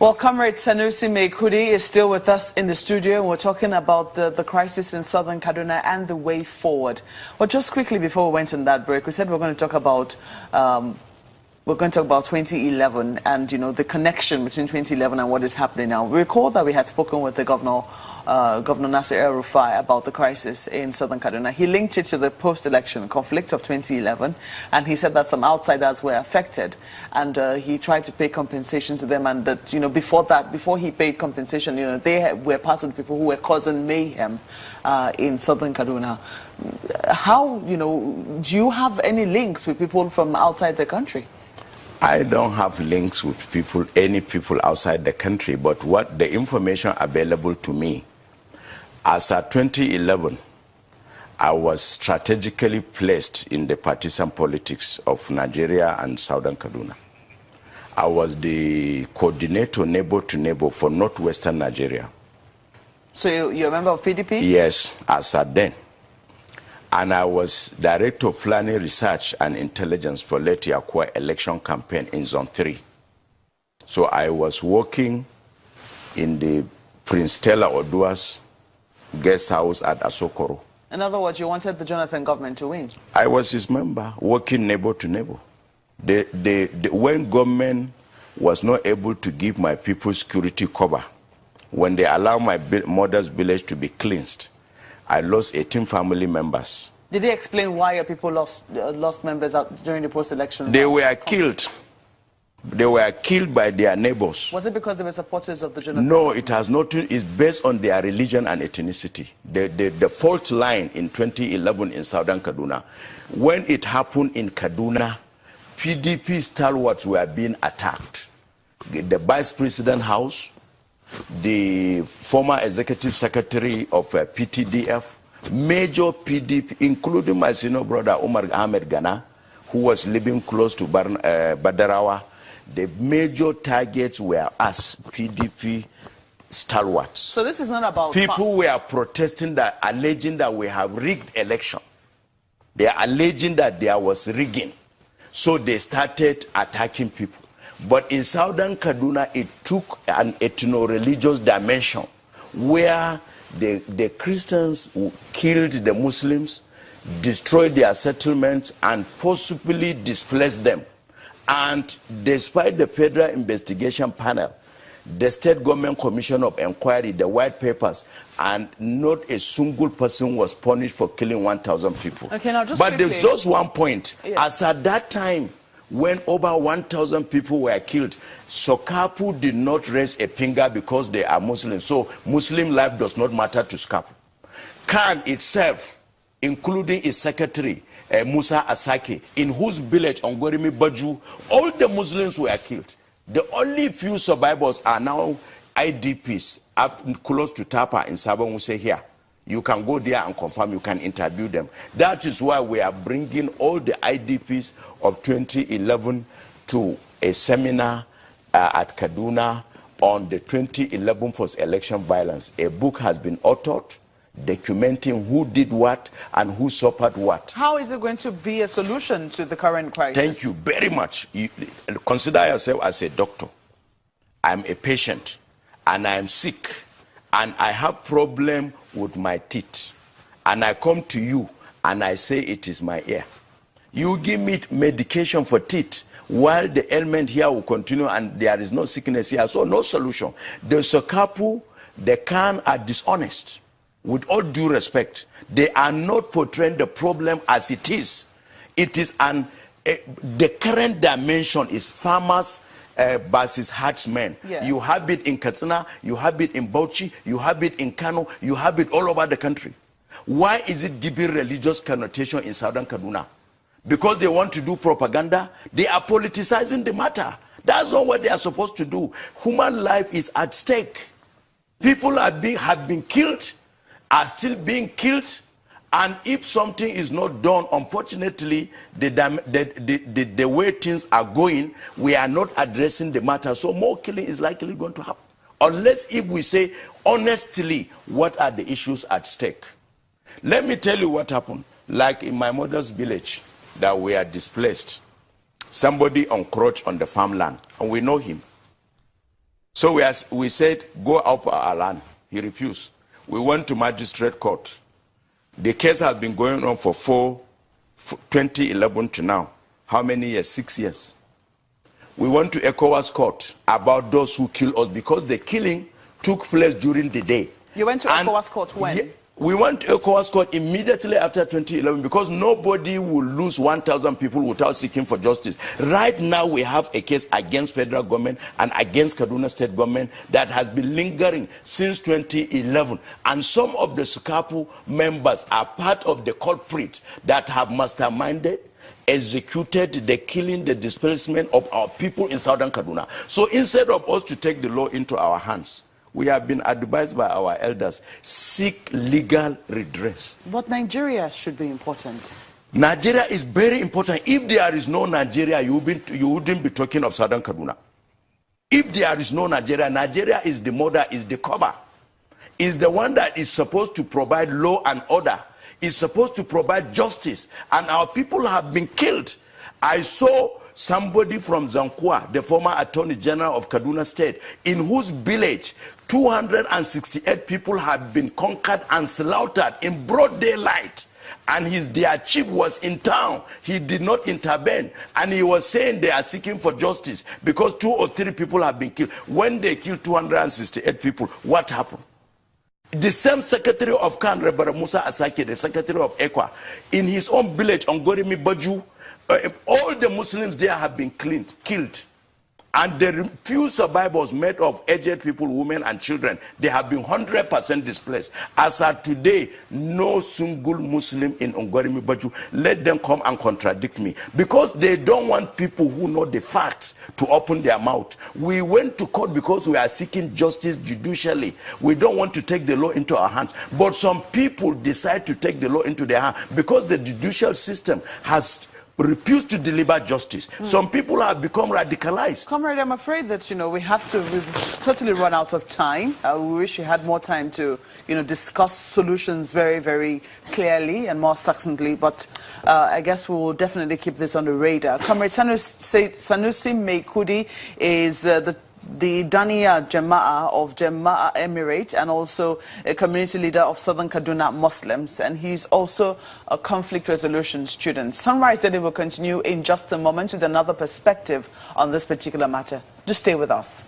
Well, Comrade Sanusi Mekudi is still with us in the studio, and we're talking about the crisis in southern Kaduna and the way forward. Well, just quickly before we went on that break, we said we're going to talk about 2011 and, you know, the connection between 2011 and what is happening now. We recall that we had spoken with the Governor Nasir El-Rufai about the crisis in southern Kaduna. He linked it to the post-election conflict of 2011, and he said that some outsiders were affected, and he tried to pay compensation to them, and that, you know, before he paid compensation, you know, they were part of the people who were causing mayhem in southern Kaduna. How, you know, do you have any links with people from outside the country? I don't have links with any people outside the country, but what the information available to me, as of 2011, I was strategically placed in the partisan politics of Nigeria and southern Kaduna. I was the coordinator neighbor to neighbor for northwestern Nigeria. So you're a member of PDP? Yes, as at then. And I was Director of Planning, Research and Intelligence for Leti Akwa election campaign in Zone 3. So I was working in the Prince Stella Odua's guest house at Asokoro. In other words, you wanted the Jonathan government to win? I was his member, working neighbor to neighbor. When government was not able to give my people security cover, when they allowed my mother's village to be cleansed, I lost 18 family members. Did he explain why your people lost members during the post-election? They were killed. They were killed by their neighbors. Was it because they were supporters of the Jonathan? No, it has not. It's based on their religion and ethnicity. The fault line in 2011 in southern Kaduna, when it happened in Kaduna, PDP stalwarts were being attacked. The Vice President House, the former executive secretary of PTDF, major PDP, including my senior brother Omar Ahmed Ghana, who was living close to Badarawa. The major targets were us, PDP stalwarts. So this is not about... People were protesting, alleging that we have rigged election. They are alleging that there was rigging. So they started attacking people. But in southern Kaduna, it took an ethno-religious dimension where the Christians killed the Muslims, destroyed their settlements, and forcibly displaced them. And despite the federal investigation panel, the state government commission of inquiry, the white papers, and not a single person was punished for killing 1,000 people. Okay, now just but quickly, there's just one point. Yes. As at that time, when over 1,000 people were killed, Sokapu did not raise a finger because they are Muslims. So Muslim life does not matter to Sokapu. Khan itself, including its secretary, Musa Asake, in whose village, Ongorimi Baju, all the Muslims were killed. The only few survivors are now IDPs up close to Tapa in Sabon Wuse here. You can go there and confirm, you can interview them. That is why we are bringing all the IDPs of 2011 to a seminar at Kaduna on the 2011 post-election violence. A book has been authored documenting who did what and who suffered what. How is it going to be a solution to the current crisis? Thank you very much. You consider yourself as a doctor. I'm a patient and I'm sick and I have problem with my teeth, and I come to you and I say it is my ear. You give me medication for teeth while the ailment here will continue and there is no sickness here, so no solution. The Sokapu, the Khan are dishonest. With all due respect, they are not portraying the problem as it is. It is the current dimension is farmers versus herdsmen. Yes. You have it in Katsina, you have it in Bauchi, you have it in Kano, you have it all over the country. Why is it giving religious connotation in southern Kaduna? Because they want to do propaganda. They are politicizing the matter. That's not what they are supposed to do. Human life is at stake. People have been killed, are still being killed, and if something is not done, unfortunately, the way things are going, we are not addressing the matter, so more killing is likely going to happen. Unless if we say honestly what are the issues at stake. Let me tell you what happened. Like in my mother's village, that we are displaced. Somebody encroached on the farmland, and we know him. So we said, go up our land. He refused. We went to magistrate court. The case has been going on for 2011 to now. How many years? 6 years. We went to ECOWAS court about those who killed us because the killing took place during the day. You went to ECOWAS court when? Yeah, we went to ECOWAS court immediately after 2011 because nobody will lose 1,000 people without seeking for justice. Right now we have a case against federal government and against Kaduna state government that has been lingering since 2011. And some of the SUKAPU members are part of the culprits that have masterminded, executed the killing, the displacement of our people in southern Kaduna. So instead of us to take the law into our hands, we have been advised by our elders, seek legal redress. But Nigeria should be important. Nigeria is very important. If there is no Nigeria, you wouldn't be talking of southern Kaduna. If there is no Nigeria, Nigeria is the mother, is the cover. Is the one that is supposed to provide law and order. Is supposed to provide justice. And our people have been killed. I saw somebody from Zankwa, the former Attorney General of Kaduna State, in whose village 268 people have been conquered and slaughtered in broad daylight. And their chief was in town. He did not intervene. And he was saying they are seeking for justice because 2 or 3 people have been killed. When they killed 268 people, what happened? The same secretary of Khan, Reverend Musa Asake, the secretary of ECWA, in his own village, Ongorimi Baju, all the Muslims there have been killed. And the few survivors made of aged people, women and children, they have been 100% displaced. As of today, no single Muslim in Ongorimi Baju, let them come and contradict me. Because they don't want people who know the facts to open their mouth. We went to court because we are seeking justice judicially. We don't want to take the law into our hands. But some people decide to take the law into their hands because the judicial system has refuse to deliver justice. Some people have become radicalized. Comrade, I'm afraid that, we've totally run out of time. We wish you had more time to, discuss solutions very, very clearly and more succinctly, but I guess we will definitely keep this on the radar. Comrade Sanusi Meikudi is the Dania Jama'ah of Jama'ah Emirate and also a community leader of Southern Kaduna Muslims, and he's also a conflict resolution student. Sunrise Daily will continue in just a moment with another perspective on this particular matter. Just stay with us.